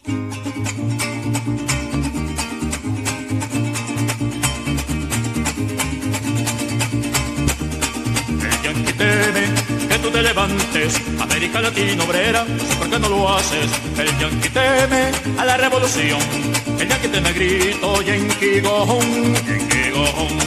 El yanqui teme que tú te levantes, América Latina obrera, ¿por qué no lo haces? El yanqui teme a la revolución, el yanqui teme grito, yanqui gojón, yanqui gojón,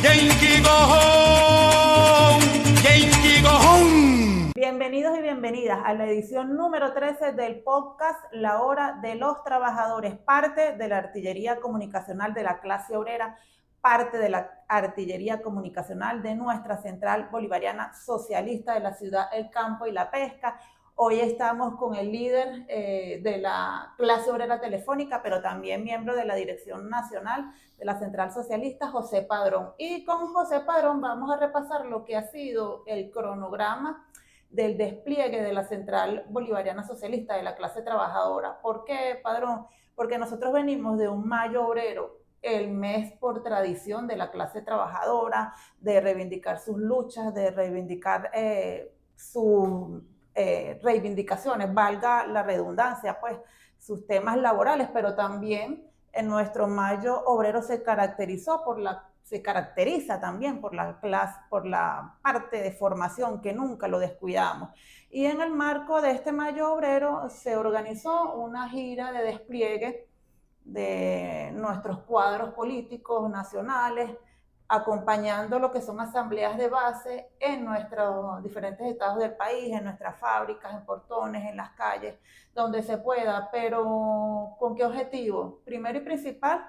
yanqui gojón, yanqui gojón. Bienvenidos y bienvenidas a la edición número 13 del podcast La Hora de los Trabajadores, parte de la artillería comunicacional de la clase obrera, parte de la artillería comunicacional de nuestra central bolivariana socialista de la ciudad, el campo y la pesca. Hoy estamos con el líder de la clase obrera telefónica, pero también miembro de la dirección nacional de la central socialista, José Padrón. Y con José Padrón vamos a repasar lo que ha sido el cronograma del despliegue de la central bolivariana socialista de la clase trabajadora. ¿Por qué, Padrón? Porque nosotros venimos de un mayo obrero, el mes por tradición de la clase trabajadora, de reivindicar sus luchas, de reivindicar sus reivindicaciones, valga la redundancia, pues sus temas laborales, pero también en nuestro mayo obrero se caracteriza también por la clase, por la parte de formación que nunca lo descuidamos. Y en el marco de este mayo obrero se organizó una gira de despliegue de nuestros cuadros políticos nacionales, acompañando lo que son asambleas de base en nuestros diferentes estados del país, en nuestras fábricas, en portones, en las calles, donde se pueda. Pero ¿con qué objetivo? Primero y principal,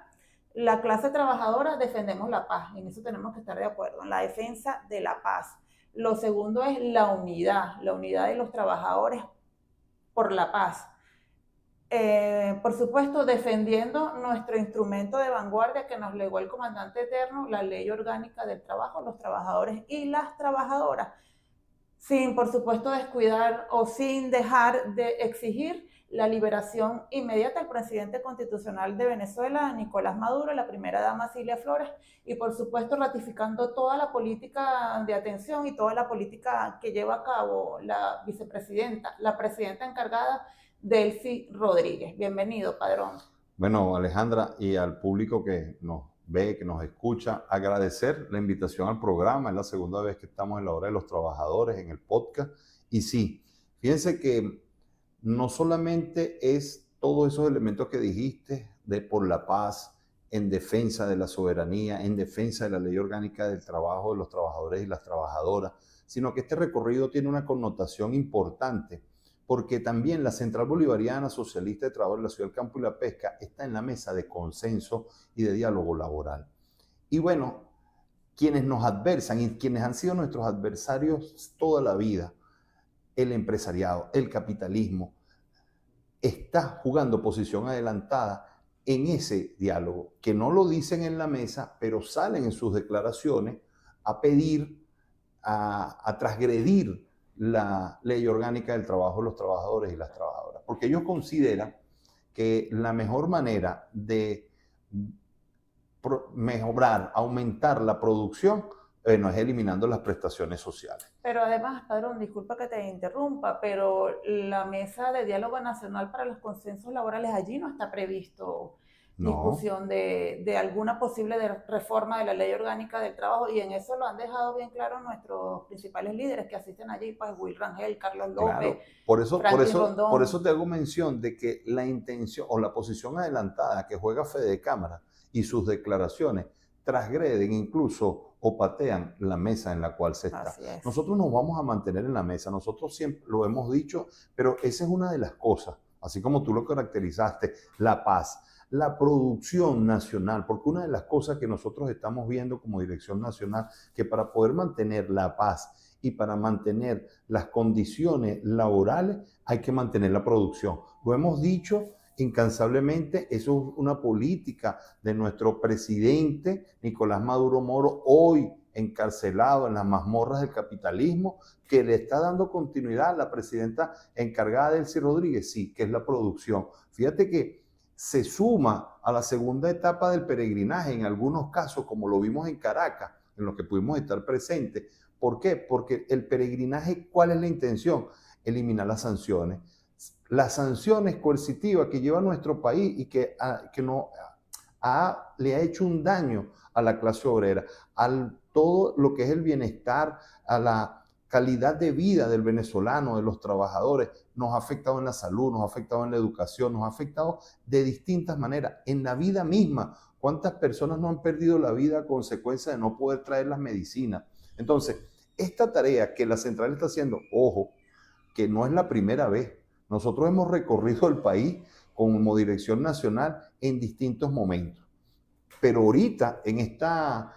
la clase trabajadora defendemos la paz, en eso tenemos que estar de acuerdo, en la defensa de la paz. Lo segundo es la unidad de los trabajadores por la paz. Por supuesto, defendiendo nuestro instrumento de vanguardia que nos legó el comandante eterno, la Ley Orgánica del Trabajo, los trabajadores y las trabajadoras, sin, por supuesto, descuidar o sin dejar de exigir la liberación inmediata del presidente constitucional de Venezuela, Nicolás Maduro, la primera dama Cilia Flores, y por supuesto ratificando toda la política de atención y toda la política que lleva a cabo la vicepresidenta, la presidenta encargada, Delcy Rodríguez. Bienvenido, Padrón. Bueno, Alejandra, y al público que nos ve, que nos escucha, agradecer la invitación al programa. Es la segunda vez que estamos en la Hora de los Trabajadores, en el podcast. Y sí, fíjense que no solamente es todos esos elementos que dijiste de por la paz, en defensa de la soberanía, en defensa de la Ley Orgánica del Trabajo de los trabajadores y las trabajadoras, sino que este recorrido tiene una connotación importante, porque también la Central Bolivariana Socialista de Trabajo de la Ciudad del Campo y la Pesca está en la mesa de consenso y de diálogo laboral. Y bueno, quienes nos adversan y quienes han sido nuestros adversarios toda la vida, el empresariado, el capitalismo, está jugando posición adelantada en ese diálogo, que no lo dicen en la mesa, pero salen en sus declaraciones a pedir, a transgredir la Ley Orgánica del Trabajo de los trabajadores y las trabajadoras, porque ellos consideran que la mejor manera de mejorar, aumentar la producción, es eliminando las prestaciones sociales. Pero además, Padrón, disculpa que te interrumpa, pero la mesa de diálogo nacional para los consensos laborales, allí no está previsto discusión de alguna posible reforma de la Ley Orgánica del Trabajo, y en eso lo han dejado bien claro nuestros principales líderes que asisten allí, pues Will Rangel, Carlos López, claro, por eso te hago mención de que la intención o la posición adelantada que juega Fede Cámara y sus declaraciones transgreden incluso o patean la mesa en la cual se está. Nosotros nos vamos a mantener en la mesa, nosotros siempre lo hemos dicho, pero esa es una de las cosas, así como tú lo caracterizaste, la paz, la producción nacional, porque una de las cosas que nosotros estamos viendo como Dirección Nacional, que para poder mantener la paz y para mantener las condiciones laborales hay que mantener la producción. Lo hemos dicho incansablemente, eso es una política de nuestro presidente Nicolás Maduro Moro, hoy encarcelado en las mazmorras del capitalismo, que le está dando continuidad a la presidenta encargada, Delcy Rodríguez, sí, que es la producción. Fíjate que se suma a la segunda etapa del peregrinaje, en algunos casos, como lo vimos en Caracas, en los que pudimos estar presentes. ¿Por qué? Porque el peregrinaje, ¿cuál es la intención? Eliminar las sanciones. las sanciones coercitivas que lleva nuestro país y que le ha hecho un daño a la clase obrera, a todo lo que es el bienestar, a la calidad de vida del venezolano, de los trabajadores, nos ha afectado en la salud, nos ha afectado en la educación, nos ha afectado de distintas maneras, en la vida misma. ¿Cuántas personas no han perdido la vida a consecuencia de no poder traer las medicinas? Entonces, esta tarea que la central está haciendo, ojo, que no es la primera vez. Nosotros hemos recorrido el país como dirección nacional en distintos momentos. Pero ahorita, en esta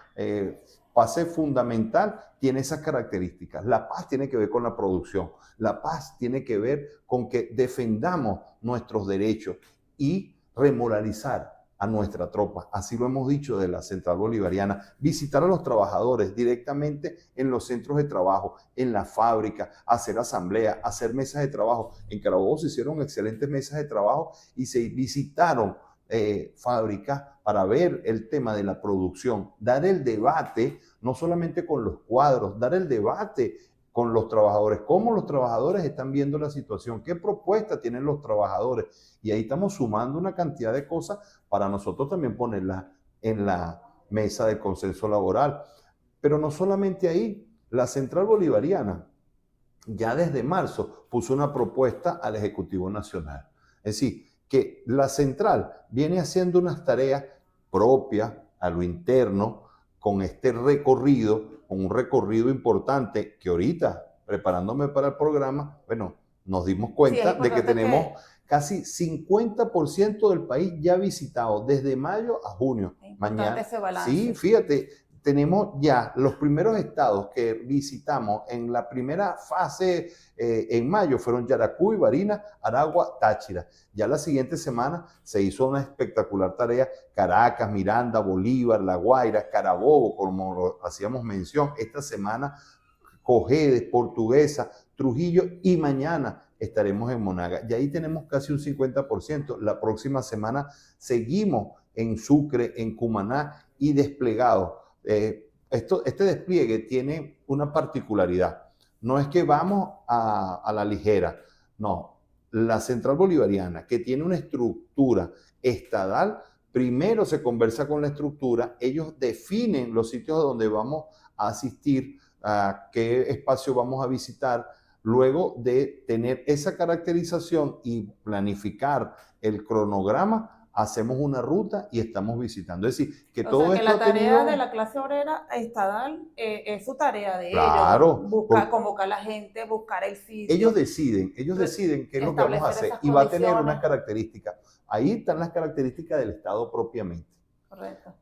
fase fundamental, tiene esas características. La paz tiene que ver con la producción. La paz tiene que ver con que defendamos nuestros derechos y remoralizar a nuestra tropa. Así lo hemos dicho de la Central Bolivariana. Visitar a los trabajadores directamente en los centros de trabajo, en la fábrica, hacer asambleas, hacer mesas de trabajo. En Carabobo se hicieron excelentes mesas de trabajo y se visitaron fábricas para ver el tema de la producción, dar el debate, no solamente con los cuadros, dar el debate con los trabajadores, cómo los trabajadores están viendo la situación, qué propuestas tienen los trabajadores. Y ahí estamos sumando una cantidad de cosas para nosotros también ponerlas en la mesa de consenso laboral. Pero no solamente ahí, la Central Bolivariana ya desde marzo puso una propuesta al Ejecutivo Nacional. Es decir, que la central viene haciendo unas tareas propias a lo interno, con este recorrido, con un recorrido importante que ahorita, preparándome para el programa, bueno, nos dimos cuenta de que tenemos casi 50% del país ya visitado, desde mayo a junio. Mañana, ese balance. Sí, fíjate, tenemos ya los primeros estados que visitamos en la primera fase en mayo fueron Yaracuy, Barinas, Aragua, Táchira. Ya la siguiente semana se hizo una espectacular tarea, Caracas, Miranda, Bolívar, La Guaira, Carabobo, como lo hacíamos mención. Esta semana Cojedes, Portuguesa, Trujillo y mañana estaremos en Monaga. Y ahí tenemos casi un 50%. La próxima semana seguimos en Sucre, en Cumaná y desplegados. Este despliegue tiene una particularidad. No es que vamos a la ligera, no. La Central Bolivariana, que tiene una estructura estadal, primero se conversa con la estructura, ellos definen los sitios a donde vamos a asistir, a qué espacio vamos a visitar. Luego de tener esa caracterización y planificar el cronograma, hacemos una ruta y estamos visitando. Es decir, que todo esto la tarea de la clase obrera estadal es su tarea de ellos. Buscar, convocar a la gente, buscar el sitio. Ellos deciden qué es lo que vamos a hacer y va a tener unas características. Ahí están las características del Estado propiamente. Correcto.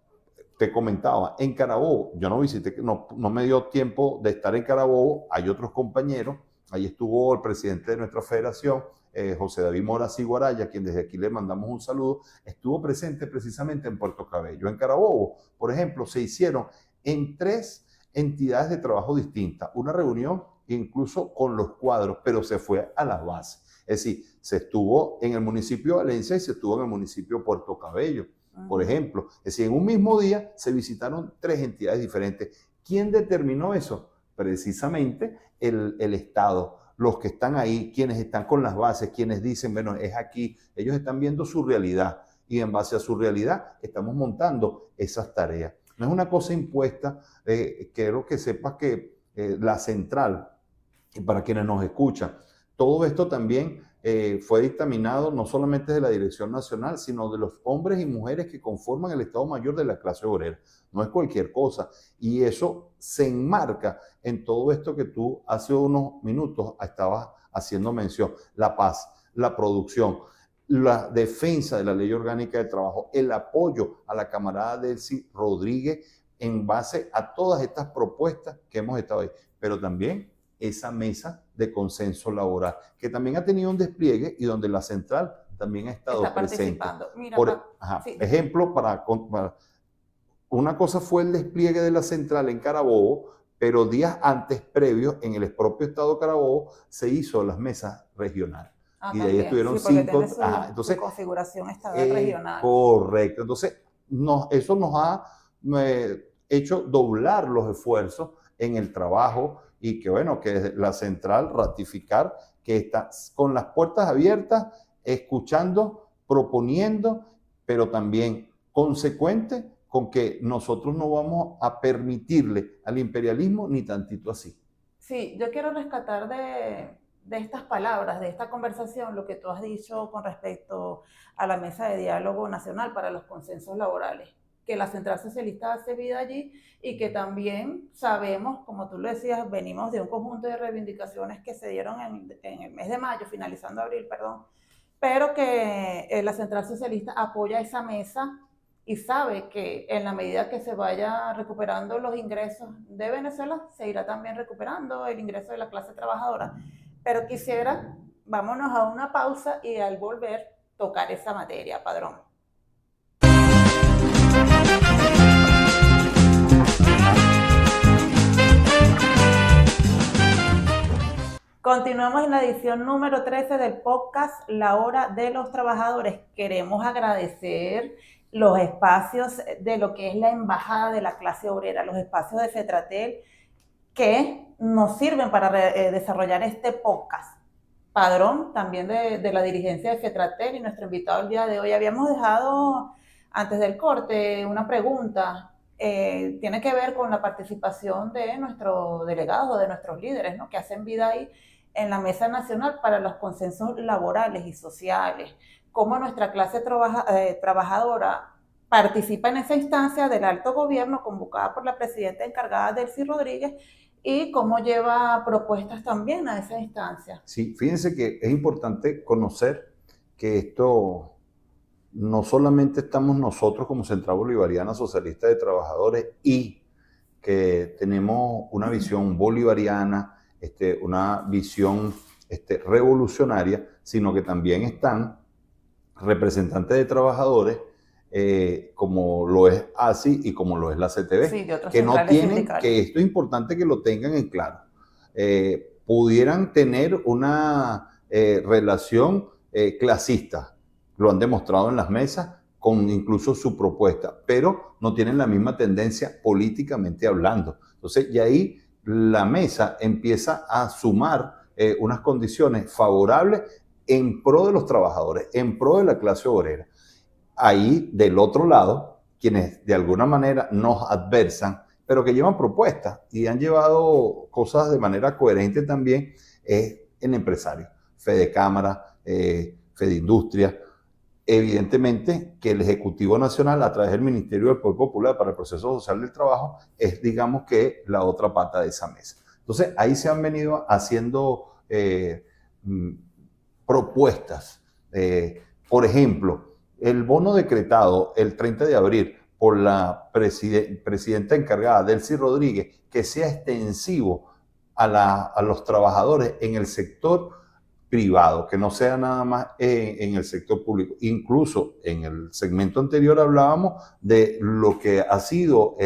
Te comentaba, en Carabobo, yo no visité, no me dio tiempo de estar en Carabobo, hay otros compañeros, ahí estuvo el presidente de nuestra federación, José David Mora Ciguaraya, quien desde aquí le mandamos un saludo, estuvo presente precisamente en Puerto Cabello. En Carabobo, por ejemplo, se hicieron en 3 entidades de trabajo distintas, una reunión incluso con los cuadros, pero se fue a las bases. Es decir, se estuvo en el municipio de Valencia y se estuvo en el municipio de Puerto Cabello, por ejemplo. Es decir, en un mismo día se visitaron 3 entidades diferentes. ¿Quién determinó eso? Precisamente el Estado. Los que están ahí, quienes están con las bases, quienes dicen, bueno, es aquí, ellos están viendo su realidad y en base a su realidad estamos montando esas tareas. No es una cosa impuesta, quiero que sepas que la central, y para quienes nos escuchan, todo esto también fue dictaminado no solamente de la Dirección Nacional, sino de los hombres y mujeres que conforman el Estado Mayor de la clase obrera. No es cualquier cosa. Y eso se enmarca en todo esto que tú hace unos minutos estabas haciendo mención. La paz, la producción, la defensa de la Ley Orgánica de Trabajo, el apoyo a la camarada Delcy Rodríguez en base a todas estas propuestas que hemos estado ahí. Pero también esa mesa de consenso laboral, que también ha tenido un despliegue y donde la central también ha estado presente. Mira, sí. Ejemplo, una cosa fue el despliegue de la central en Carabobo, pero días antes, previos, en el propio estado de Carabobo, se hizo las mesas regionales. Y de ahí estuvieron 5. Entonces, configuración estatal regional. Correcto. Entonces, eso nos ha hecho doblar los esfuerzos en el trabajo y que bueno, que la central ratificar que está con las puertas abiertas, escuchando, proponiendo, pero también consecuente con que nosotros no vamos a permitirle al imperialismo ni tantito así. Sí, yo quiero rescatar de estas palabras, de esta conversación, lo que tú has dicho con respecto a la mesa de diálogo nacional para los consensos laborales, que la Central Socialista hace vida allí y que también sabemos, como tú lo decías, venimos de un conjunto de reivindicaciones que se dieron en el mes de mayo, finalizando abril, perdón, pero que la Central Socialista apoya esa mesa y sabe que en la medida que se vaya recuperando los ingresos de Venezuela, se irá también recuperando el ingreso de la clase trabajadora. Pero quisiera, vámonos a una pausa y al volver tocar esa materia, Padrón. Continuamos en la edición número 13 del podcast La Hora de los Trabajadores. Queremos agradecer los espacios de lo que es la Embajada de la Clase Obrera, los espacios de FETRATEL que nos sirven para desarrollar este podcast. Padrón, también de la dirigencia de FETRATEL y nuestro invitado el día de hoy. Habíamos dejado antes del corte una pregunta. Tiene que ver con la participación de nuestros delegados o de nuestros líderes, ¿no?, que hacen vida ahí en la Mesa Nacional para los Consensos Laborales y Sociales. Cómo nuestra clase trabajadora participa en esa instancia del alto gobierno convocada por la presidenta encargada Delcy Rodríguez y cómo lleva propuestas también a esa instancia. Sí, fíjense que es importante conocer que esto no solamente estamos nosotros como Central Bolivariana Socialista de Trabajadores y que tenemos una visión bolivariana, una visión revolucionaria, sino que también están representantes de trabajadores como lo es ASI y como lo es la CTV, sí, que no tienen, que esto es importante que lo tengan en claro, pudieran tener una relación clasista, lo han demostrado en las mesas con incluso su propuesta, pero no tienen la misma tendencia políticamente hablando. Entonces, y ahí la mesa empieza a sumar unas condiciones favorables en pro de los trabajadores, en pro de la clase obrera. Ahí, del otro lado, quienes de alguna manera nos adversan, pero que llevan propuestas y han llevado cosas de manera coherente también, es el empresario, Fede Cámara, Fede Industria. Evidentemente que el Ejecutivo Nacional, a través del Ministerio del Poder Popular para el Proceso Social del Trabajo, es, digamos, que la otra pata de esa mesa. Entonces, ahí se han venido haciendo propuestas. Por ejemplo, el bono decretado el 30 de abril por la presidenta encargada, Delcy Rodríguez, que sea extensivo a los trabajadores en el sector privado, que no sea nada más en el sector público. Incluso en el segmento anterior hablábamos de lo que ha sido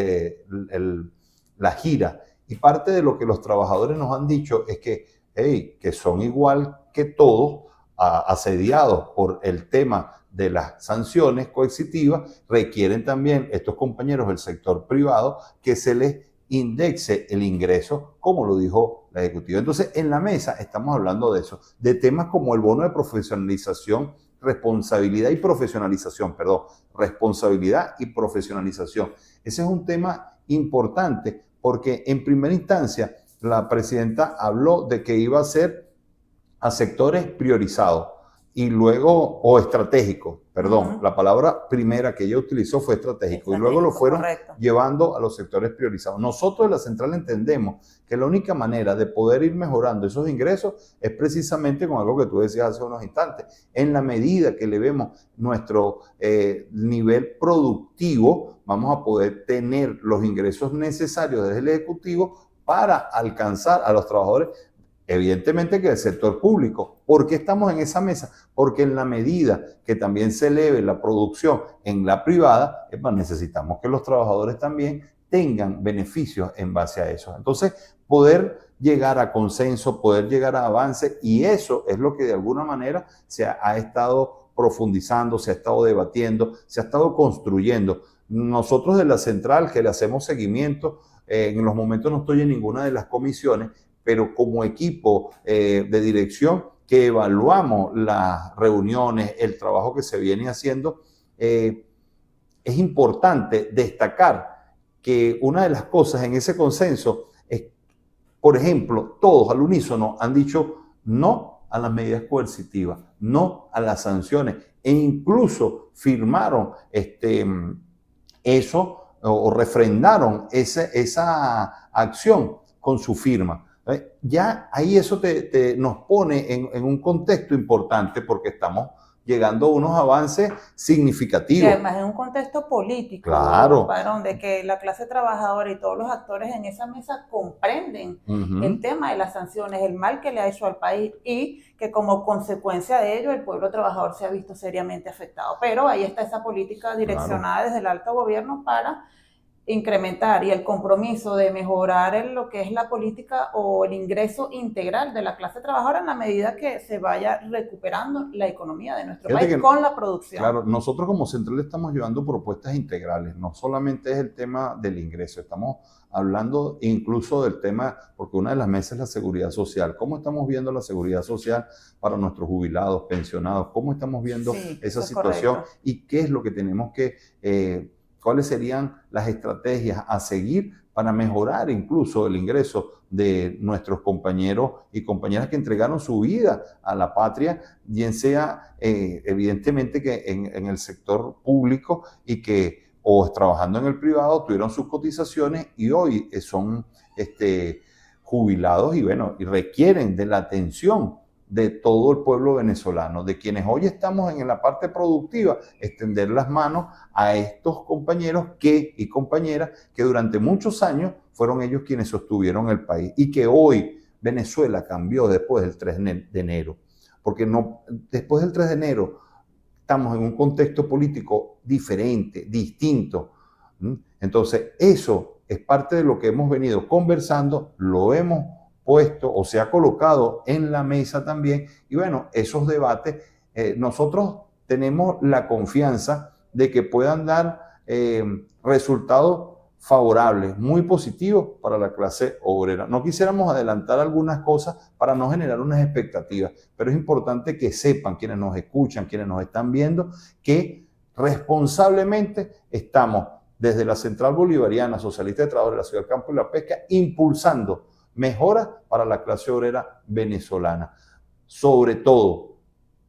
la gira, y parte de lo que los trabajadores nos han dicho es que, que son igual que todos, asediados por el tema de las sanciones coercitivas, requieren también estos compañeros del sector privado que se les indexe el ingreso, como lo dijo la ejecutiva. Entonces, en la mesa estamos hablando de eso, de temas como el bono de profesionalización, responsabilidad y profesionalización. Ese es un tema importante porque en primera instancia la presidenta habló de que iba a ser a sectores priorizados y luego, o estratégicos, perdón, la palabra primera que ella utilizó fue estratégico, y luego lo fueron llevando a los sectores priorizados. Nosotros de la Central entendemos que la única manera de poder ir mejorando esos ingresos es precisamente con algo que tú decías hace unos instantes, en la medida que elevemos nuestro nivel productivo, vamos a poder tener los ingresos necesarios desde el Ejecutivo para alcanzar a los trabajadores. Evidentemente que el sector público. ¿Por qué estamos en esa mesa? Porque en la medida que también se eleve la producción en la privada, necesitamos que los trabajadores también tengan beneficios en base a eso. Entonces, poder llegar a consenso, poder llegar a avance, y eso es lo que de alguna manera se ha estado profundizando, se ha estado debatiendo, se ha estado construyendo. Nosotros de la Central, que le hacemos seguimiento, en los momentos no estoy en ninguna de las comisiones, pero como equipo de dirección que evaluamos las reuniones, el trabajo que se viene haciendo, es importante destacar que una de las cosas en ese consenso es, por ejemplo, todos al unísono han dicho no a las medidas coercitivas, no a las sanciones, e incluso firmaron eso o refrendaron esa acción con su firma. Ya ahí eso nos pone en un contexto importante porque estamos llegando a unos avances significativos. Y además en un contexto político, claro, Padrón, de que la clase trabajadora y todos los actores en esa mesa comprenden el tema de las sanciones, el mal que le ha hecho al país y que como consecuencia de ello el pueblo trabajador se ha visto seriamente afectado. Pero ahí está esa política direccionada desde el alto gobierno para incrementar y el compromiso de mejorar lo que es la política o el ingreso integral de la clase trabajadora en la medida que se vaya recuperando la economía de nuestro país con la producción. Claro, nosotros como Central estamos llevando propuestas integrales, no solamente es el tema del ingreso, estamos hablando incluso del tema, porque una de las mesas es la seguridad social. ¿Cómo estamos viendo la seguridad social para nuestros jubilados, pensionados? ¿Cómo estamos viendo esa situación? ¿Y qué es lo que tenemos que... ¿Cuáles serían las estrategias a seguir para mejorar incluso el ingreso de nuestros compañeros y compañeras que entregaron su vida a la patria, bien sea evidentemente que en el sector público y que o trabajando en el privado tuvieron sus cotizaciones y hoy son jubilados y bueno, y requieren de la atención de todo el pueblo venezolano, de quienes hoy estamos en la parte productiva, extender las manos a estos compañeros y compañeras que durante muchos años fueron ellos quienes sostuvieron el país y que hoy Venezuela cambió después del 3 de enero, porque después del 3 de enero estamos en un contexto político diferente, distinto. Entonces eso es parte de lo que hemos venido conversando, lo hemos puesto o se ha colocado en la mesa también y bueno, esos debates nosotros tenemos la confianza de que puedan dar resultados favorables, muy positivos para la clase obrera. No quisiéramos adelantar algunas cosas para no generar unas expectativas, pero es importante que sepan quienes nos escuchan, quienes nos están viendo, que responsablemente estamos desde la Central Bolivariana Socialista de Trabajadores de la Ciudad del Campo y la Pesca impulsando mejoras para la clase obrera venezolana. Sobre todo,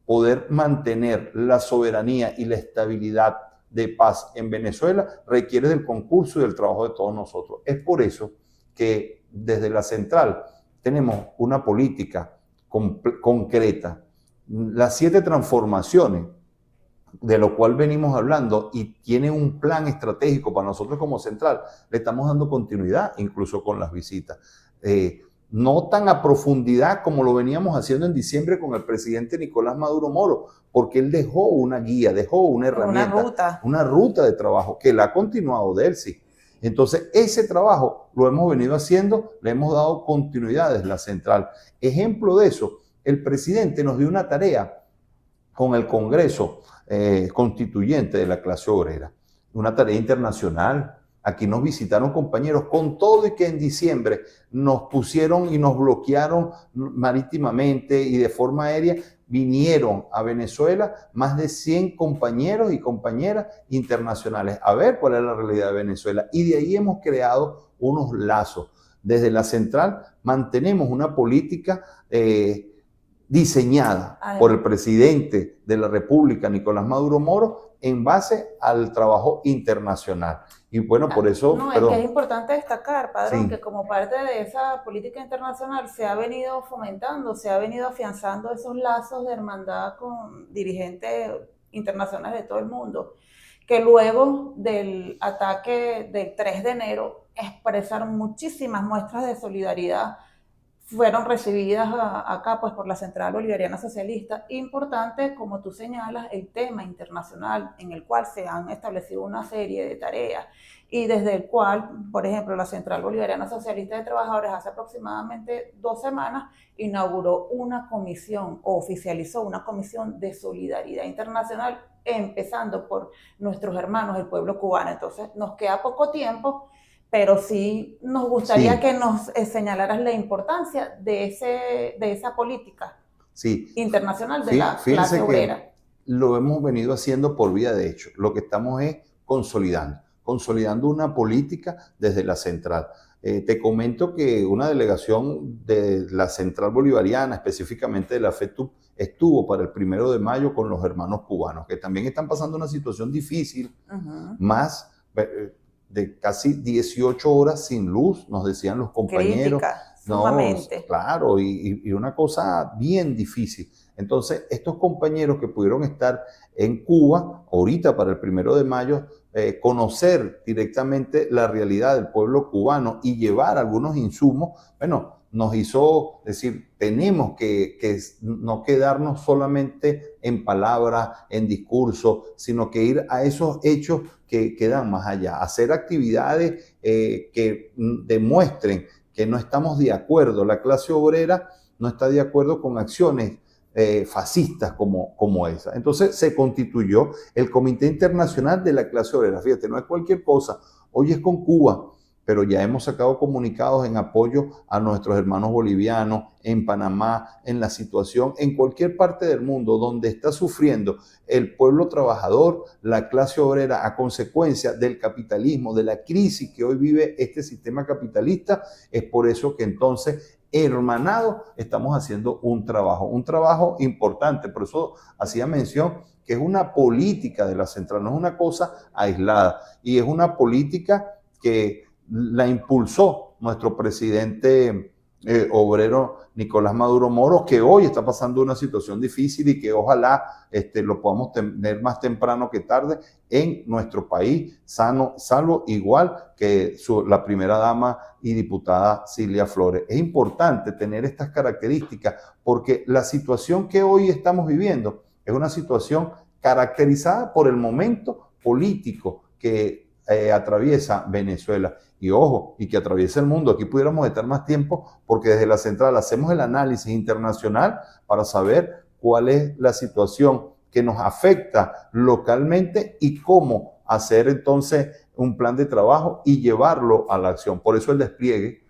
poder mantener la soberanía y la estabilidad de paz en Venezuela requiere del concurso y del trabajo de todos nosotros. Es por eso que desde la Central tenemos una política concreta. Las 7 transformaciones de lo cual venimos hablando y tiene un plan estratégico para nosotros como Central, le estamos dando continuidad incluso con las visitas. No tan a profundidad como lo veníamos haciendo en diciembre con el presidente Nicolás Maduro Moro, porque él dejó una guía, dejó una herramienta, una ruta de trabajo que la ha continuado Delcy. Entonces, ese trabajo lo hemos venido haciendo, le hemos dado continuidad desde la Central. Ejemplo de eso, el presidente nos dio una tarea con el Congreso Constituyente de la clase obrera, una tarea internacional. Aquí nos visitaron compañeros con todo y que en diciembre nos pusieron y nos bloquearon marítimamente y de forma aérea, vinieron a Venezuela más de 100 compañeros y compañeras internacionales a ver cuál es la realidad de Venezuela. Y de ahí hemos creado unos lazos. Desde la Central mantenemos una política diseñada por el presidente de la República, Nicolás Maduro Moro, en base al trabajo internacional. Y bueno, por eso... No, es que es importante destacar, Padrón, que como parte de esa política internacional se ha venido fomentando, se ha venido afianzando esos lazos de hermandad con dirigentes internacionales de todo el mundo, que luego del ataque del 3 de enero expresaron muchísimas muestras de solidaridad, fueron recibidas acá pues por la Central Bolivariana Socialista. Importante, como tú señalas, el tema internacional en el cual se han establecido una serie de tareas y desde el cual, por ejemplo, la Central Bolivariana Socialista de Trabajadores hace aproximadamente 2 semanas inauguró una comisión o oficializó una comisión de solidaridad internacional, empezando por nuestros hermanos, el pueblo cubano. Entonces nos queda poco tiempo, pero sí nos gustaría Sí. que nos señalaras la importancia de esa política internacional de la clase obrera. Lo hemos venido haciendo por vía de hecho. Lo que estamos es consolidando una política desde la central. Te comento que una delegación de la Central Bolivariana, específicamente de la FETUC, estuvo para el 1 de mayo con los hermanos cubanos, que también están pasando una situación difícil, más de casi 18 horas sin luz, nos decían los compañeros. Crítica, sumamente. No, claro, y una cosa bien difícil. Entonces, estos compañeros que pudieron estar en Cuba, ahorita para el 1 de mayo, conocer directamente la realidad del pueblo cubano y llevar algunos insumos, bueno, nos hizo decir, tenemos que no quedarnos solamente en palabras, en discursos, sino que ir a esos hechos que quedan más allá, hacer actividades que demuestren que no estamos de acuerdo, la clase obrera no está de acuerdo con acciones fascistas como esa. Entonces se constituyó el Comité Internacional de la Clase Obrera. Fíjate, no es cualquier cosa. Hoy es con Cuba, pero ya hemos sacado comunicados en apoyo a nuestros hermanos bolivianos, en Panamá, en la situación, en cualquier parte del mundo donde está sufriendo el pueblo trabajador, la clase obrera, a consecuencia del capitalismo, de la crisis que hoy vive este sistema capitalista. Es por eso que entonces, hermanado, estamos haciendo un trabajo importante. Por eso hacía mención que es una política de la central, no es una cosa aislada, y es una política que la impulsó nuestro presidente obrero Nicolás Maduro Moros, que hoy está pasando una situación difícil y que ojalá lo podamos tener más temprano que tarde en nuestro país, sano, salvo, igual que la primera dama y diputada Cilia Flores. Es importante tener estas características porque la situación que hoy estamos viviendo es una situación caracterizada por el momento político que atraviesa Venezuela. Y ojo, y que atraviesa el mundo. Aquí pudiéramos estar más tiempo porque desde la central hacemos el análisis internacional para saber cuál es la situación que nos afecta localmente y cómo hacer entonces un plan de trabajo y llevarlo a la acción. Por eso el despliegue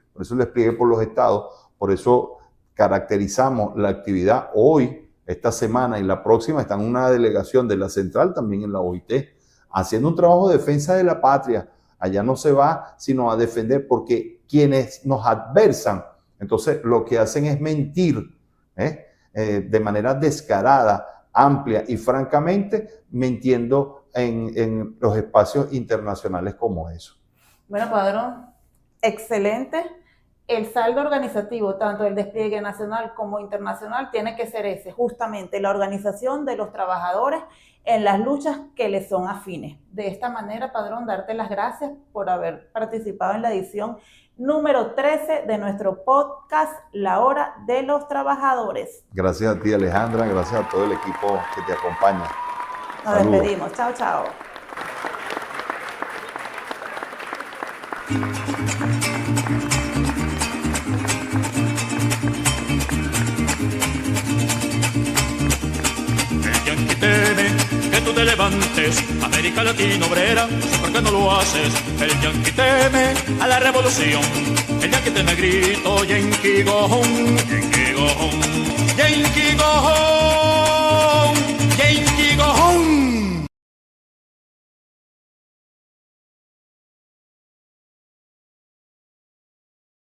por los estados, por eso caracterizamos la actividad hoy, esta semana y la próxima están una delegación de la central también en la OIT, haciendo un trabajo de defensa de la patria. Allá no se va sino a defender, porque quienes nos adversan, entonces lo que hacen es mentir, de manera descarada, amplia y francamente mintiendo en los espacios internacionales como eso. Bueno, Padrón, excelente. El saldo organizativo, tanto del despliegue nacional como internacional, tiene que ser ese, justamente la organización de los trabajadores en las luchas que les son afines. De esta manera, Padrón, darte las gracias por haber participado en la edición número 13 de nuestro podcast La Hora de los Trabajadores. Gracias a ti, Alejandra, gracias a todo el equipo que te acompaña. Nos despedimos. Chao, chao. Que tú te levantes, América Latina obrera, ¿por qué no lo haces? El yanqui teme a la revolución, el yanqui teme grito, Yankee go home, Yankee go home, Yankee go home.